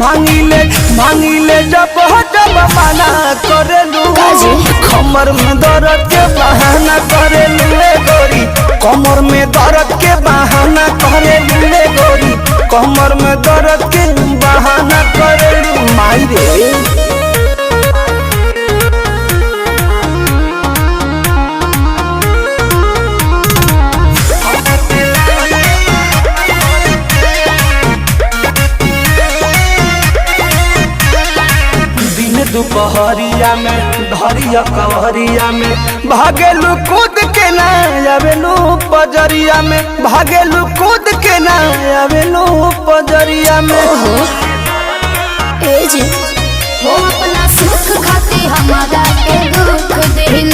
मांगिले जब माना करेलू कमर में दर्द के बहाना करेलू गोरी कमर में दर्द के बहाना करेलू गोरी कमर में दर्द के बहाना करेलू माई रे। दुपहरिया में धरिया कवरिया में भागेलू कूद के ना आवेलू पजरिया में भागेलू कूद के ना आवेलू पजरिया में ए जी हो अपना सुख खाती हमारा के दुख दिल